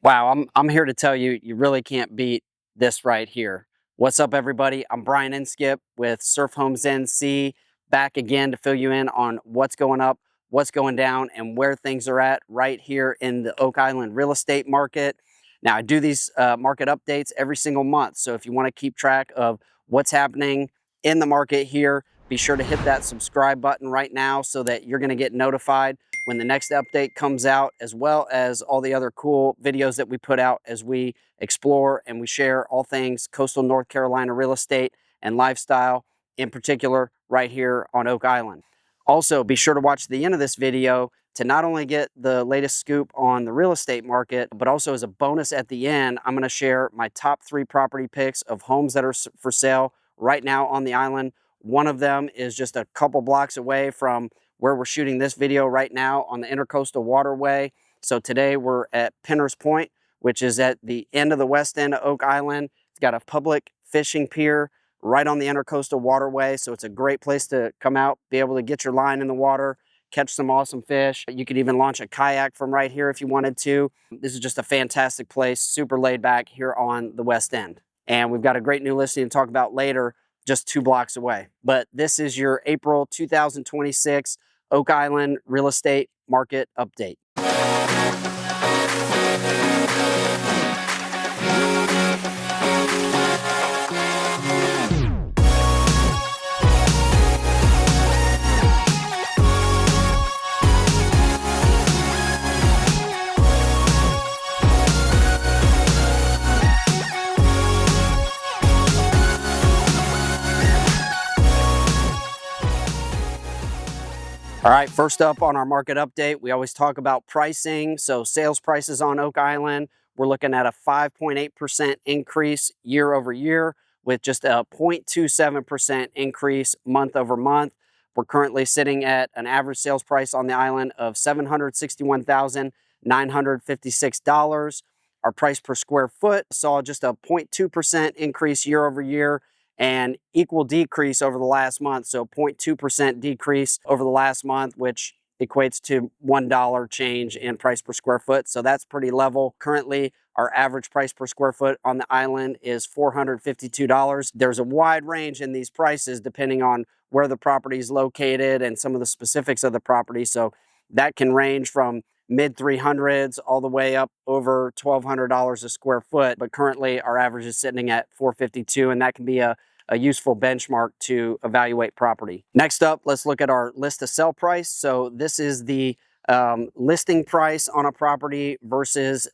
Wow, I'm here to tell you, you really can't beat this right here. What's up, everybody? I'm Brian Inskip with Surf Homes NC, back again to fill you in on what's going up, what's going down, and where things are at right here in the Oak Island real estate market. Now, I do these market updates every single month, so if you want to keep track of what's happening in the market here, be sure to hit that subscribe button right now so that you're going to get notified when the next update comes out, as well as all the other cool videos that we put out as we explore and we share all things coastal North Carolina real estate and lifestyle, in particular right here on Oak Island. Also, be sure to watch the end of this video to not only get the latest scoop on the real estate market, but also as a bonus at the end, I'm going to share my top 3 property picks of homes that are for sale right now on the island. One of them is just a couple blocks away from where we're shooting this video right now on the Intercoastal Waterway. So today we're at Penner's Point, which is at the end of the west end of Oak Island. It's got a public fishing pier right on the Intercoastal Waterway. So it's a great place to come out, be able to get your line in the water, catch some awesome fish. You could even launch a kayak from right here if you wanted to. This is just a fantastic place, super laid back here on the west end. And we've got a great new listing to talk about later, just 2 blocks away. But this is your April 2026 Oak Island real estate market update. All right, first up on our market update, we always talk about pricing. So sales prices on Oak Island, we're looking at a 5.8% increase year over year with just a 0.27% increase month over month. We're currently sitting at an average sales price on the island of $761,956. Our price per square foot saw just a 0.2% increase year over year and equal decrease over the last month. So 0.2% decrease over the last month, which equates to $1 change in price per square foot. So that's pretty level. Currently, our average price per square foot on the island is $452. There's a wide range in these prices depending on where the property is located and some of the specifics of the property. So that can range from mid 300s all the way up over $1,200 a square foot. But currently our average is sitting at $452, and that can be a useful benchmark to evaluate property. Next up, let's look at our list to sell price. So this is the listing price on a property versus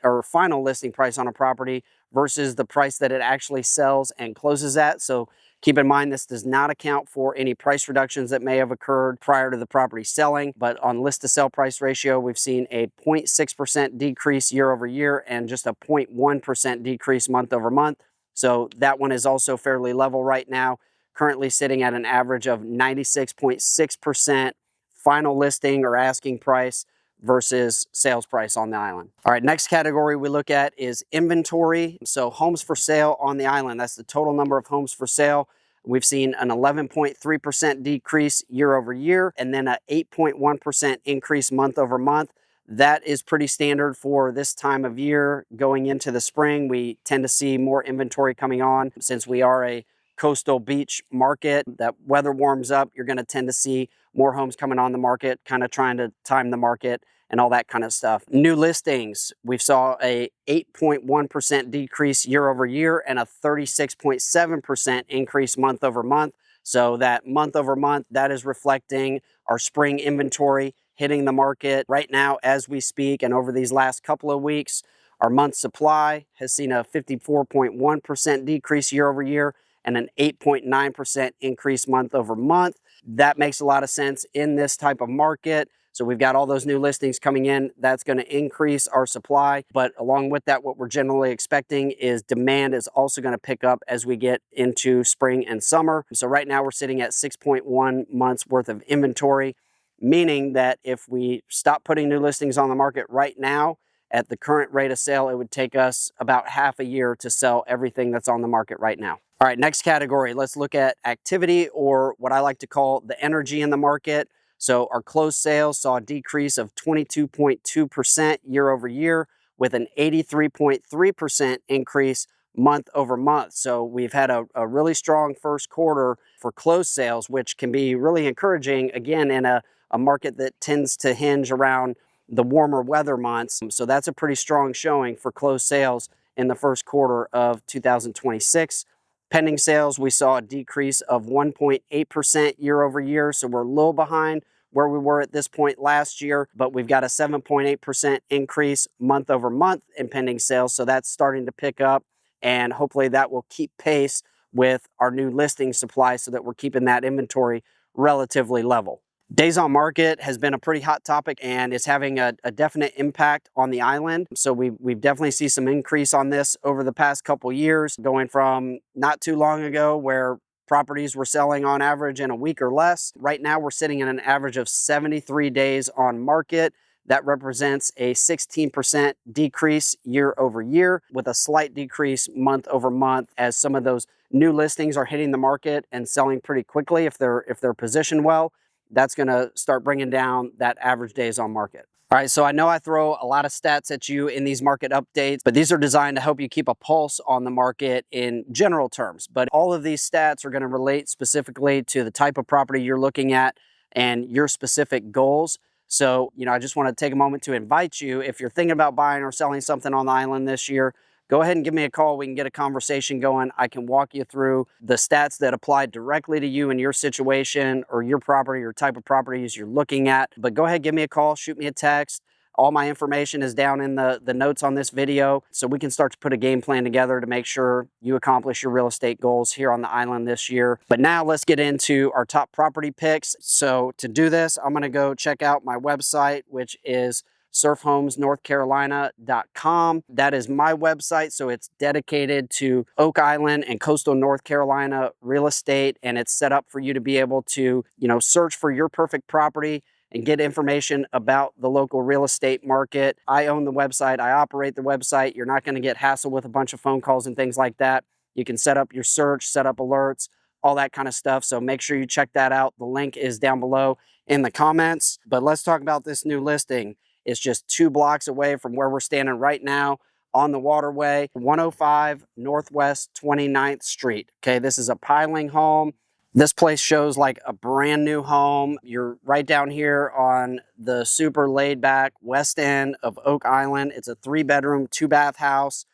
or final listing price on a property versus the price that it actually sells and closes at. So keep in mind, this does not account for any price reductions that may have occurred prior to the property selling, but on list to sell price ratio, we've seen a 0.6% decrease year over year and just a 0.1% decrease month over month. So that one is also fairly level right now, currently sitting at an average of 96.6% final listing or asking price versus sales price on the island. All right, next category we look at is inventory. So homes for sale on the island, that's the total number of homes for sale. We've seen an 11.3% decrease year over year and then an 8.1% increase month over month. That is pretty standard for this time of year. Going into the spring, we tend to see more inventory coming on since we are a coastal beach market. That weather warms up, you're going to tend to see more homes coming on the market, kind of trying to time the market and all that kind of stuff. New listings, we saw a 8.1% decrease year over year and a 36.7% increase month over month. So that month over month, that is reflecting our spring inventory hitting the market right now as we speak. And over these last couple of weeks, our month supply has seen a 54.1% decrease year over year and an 8.9% increase month over month. That makes a lot of sense in this type of market. So we've got all those new listings coming in. That's going to increase our supply. But along with that, what we're generally expecting is demand is also going to pick up as we get into spring and summer. So right now we're sitting at 6.1 months worth of inventory, meaning that if we stop putting new listings on the market right now, at the current rate of sale, it would take us about half a year to sell everything that's on the market right now. All right, next category, let's look at activity, or what I like to call the energy in the market. So our closed sales saw a decrease of 22.2% year over year, with an 83.3% increase month over month. So we've had a really strong first quarter for closed sales, which can be really encouraging, again, in a market that tends to hinge around the warmer weather months. So that's a pretty strong showing for closed sales in the first quarter of 2026. Pending sales, we saw a decrease of 1.8% year over year. So we're a little behind where we were at this point last year, but we've got a 7.8% increase month over month in pending sales. So that's starting to pick up, and hopefully that will keep pace with our new listing supply so that we're keeping that inventory relatively level. Days on market has been a pretty hot topic, and it's having a definite impact on the island. So we've definitely seen some increase on this over the past couple years, going from not too long ago where properties were selling on average in a week or less. Right now we're sitting at an average of 73 days on market. That represents a 16% decrease year over year, with a slight decrease month over month as some of those new listings are hitting the market and selling pretty quickly. If they're positioned well, that's going to start bringing down that average days on market. All right, so I know I throw a lot of stats at you in these market updates, but these are designed to help you keep a pulse on the market in general terms. But all of these stats are going to relate specifically to the type of property you're looking at and your specific goals. So, I just want to take a moment to invite you, if you're thinking about buying or selling something on the island this year, go ahead and give me a call. We can get a conversation going. I can walk you through the stats that apply directly to you and your situation or your property or type of properties you're looking at. But go ahead, give me a call, shoot me a text. All my information is down in the notes on this video, so we can start to put a game plan together to make sure you accomplish your real estate goals here on the island this year. But now let's get into our top property picks. So to do this, I'm going to go check out my website, which is surfhomesnorthcarolina.com. That is my website, so it's dedicated to Oak Island and coastal North Carolina real estate, and it's set up for you to be able to, search for your perfect property and get information about the local real estate market. I own the website. I operate the website. You're not going to get hassled with a bunch of phone calls and things like that. You can set up your search, set up alerts, all that kind of stuff. So make sure you check that out. The link is down below in the comments. But let's talk about this new listing. It's just 2 blocks away from where we're standing right now on the waterway, 105 Northwest 29th Street. Okay, this is a piling home. This place shows like a brand new home. You're right down here on the super laid back west end of Oak Island. It's a 3-bedroom, 2-bath house,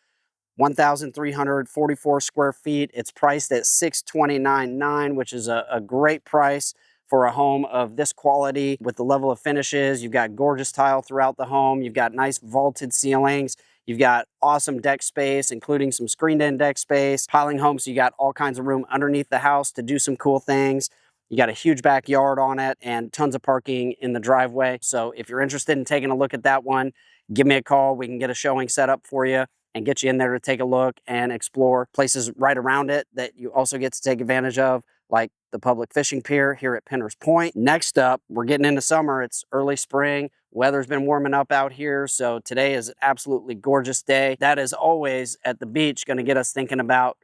1,344 square feet. It's priced at $629,900, which is a great price for a home of this quality with the level of finishes. You've got gorgeous tile throughout the home. You've got nice vaulted ceilings. You've got awesome deck space, including some screened-in deck space. Piling home, so you got all kinds of room underneath the house to do some cool things. You got a huge backyard on it and tons of parking in the driveway. So if you're interested in taking a look at that one, give me a call. We can get a showing set up for you and get you in there to take a look and explore places right around it that you also get to take advantage of, like the public fishing pier here at Penner's Point. Next up, we're getting into summer. It's early spring. Weather's been warming up out here, so today is an absolutely gorgeous day. That is always at the beach going to get us thinking about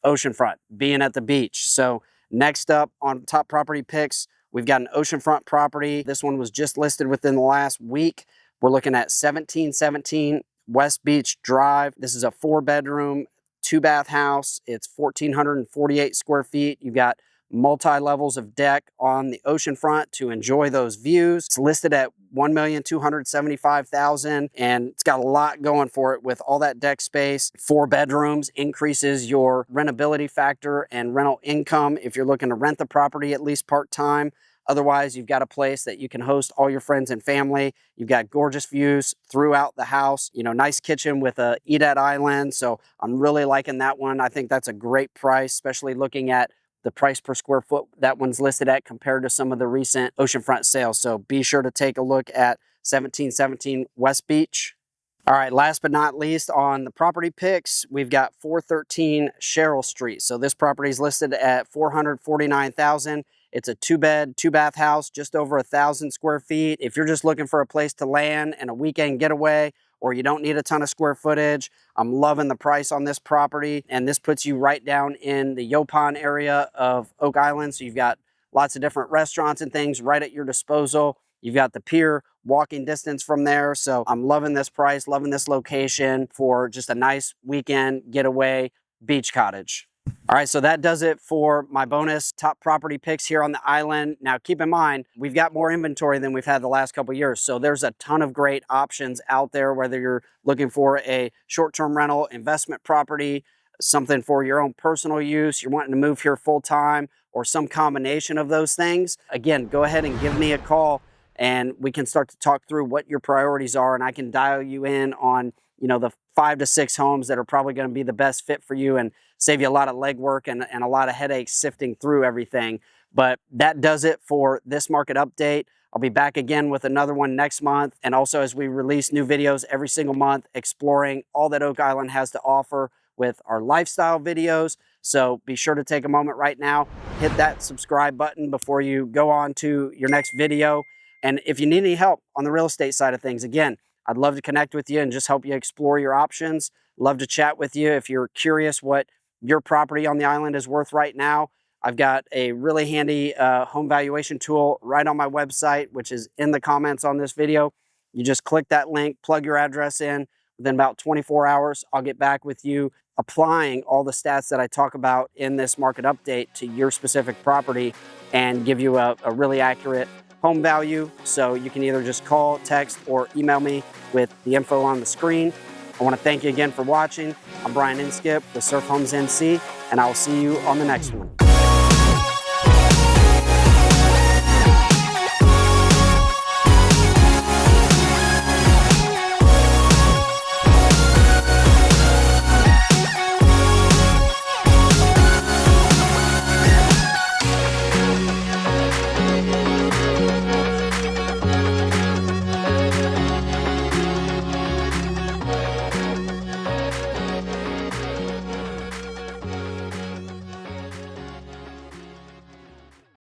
oceanfront, being at the beach. So next up on top property picks, we've got an oceanfront property. This one was just listed within the last week. We're looking at 1717 West Beach Drive. This is a 4-bedroom, 2-bath house. It's 1,448 square feet. You've got multi-levels of deck on the ocean front to enjoy those views. It's listed at $1,275,000, and it's got a lot going for it with all that deck space. 4 bedrooms increases your rentability factor and rental income if you're looking to rent the property at least part-time. Otherwise, you've got a place that you can host all your friends and family. You've got gorgeous views throughout the house. Nice kitchen with a eat-at island. So I'm really liking that one. I think that's a great price, especially looking at the price per square foot that one's listed at compared to some of the recent oceanfront sales. So be sure to take a look at 1717 West Beach. All right, last but not least on the property picks, we've got 413 Sherrill Street. So this property is listed at $449,000. It's a 2-bed, 2-bath house, just over 1,000 square feet. If you're just looking for a place to land and a weekend getaway, or you don't need a ton of square footage, I'm loving the price on this property. And this puts you right down in the Yopon area of Oak Island. So you've got lots of different restaurants and things right at your disposal. You've got the pier walking distance from there. So I'm loving this price, loving this location for just a nice weekend getaway beach cottage. All right, so that does it for my bonus top property picks here on the island. Now, keep in mind, we've got more inventory than we've had the last couple of years. So there's a ton of great options out there, whether you're looking for a short-term rental investment property, something for your own personal use, you're wanting to move here full-time, or some combination of those things. Again, go ahead and give me a call and we can start to talk through what your priorities are, and I can dial you in on, you know, the 5 to 6 homes that are probably going to be the best fit for you and save you a lot of legwork and a lot of headaches sifting through everything. But that does it for this market update. I'll be back again with another one next month. And also as we release new videos every single month, exploring all that Oak Island has to offer with our lifestyle videos. So be sure to take a moment right now, hit that subscribe button before you go on to your next video. And if you need any help on the real estate side of things, again, I'd love to connect with you and just help you explore your options. Love to chat with you. If you're curious what your property on the island is worth right now, I've got a really handy home valuation tool right on my website, which is in the comments on this video. You just click that link, plug your address in. Within about 24 hours, I'll get back with you applying all the stats that I talk about in this market update to your specific property and give you a really accurate home value. So you can either just call, text, or email me with the info on the screen. I want to thank you again for watching. I'm Brian Inskip with Surf Homes NC, and I will see you on the next one.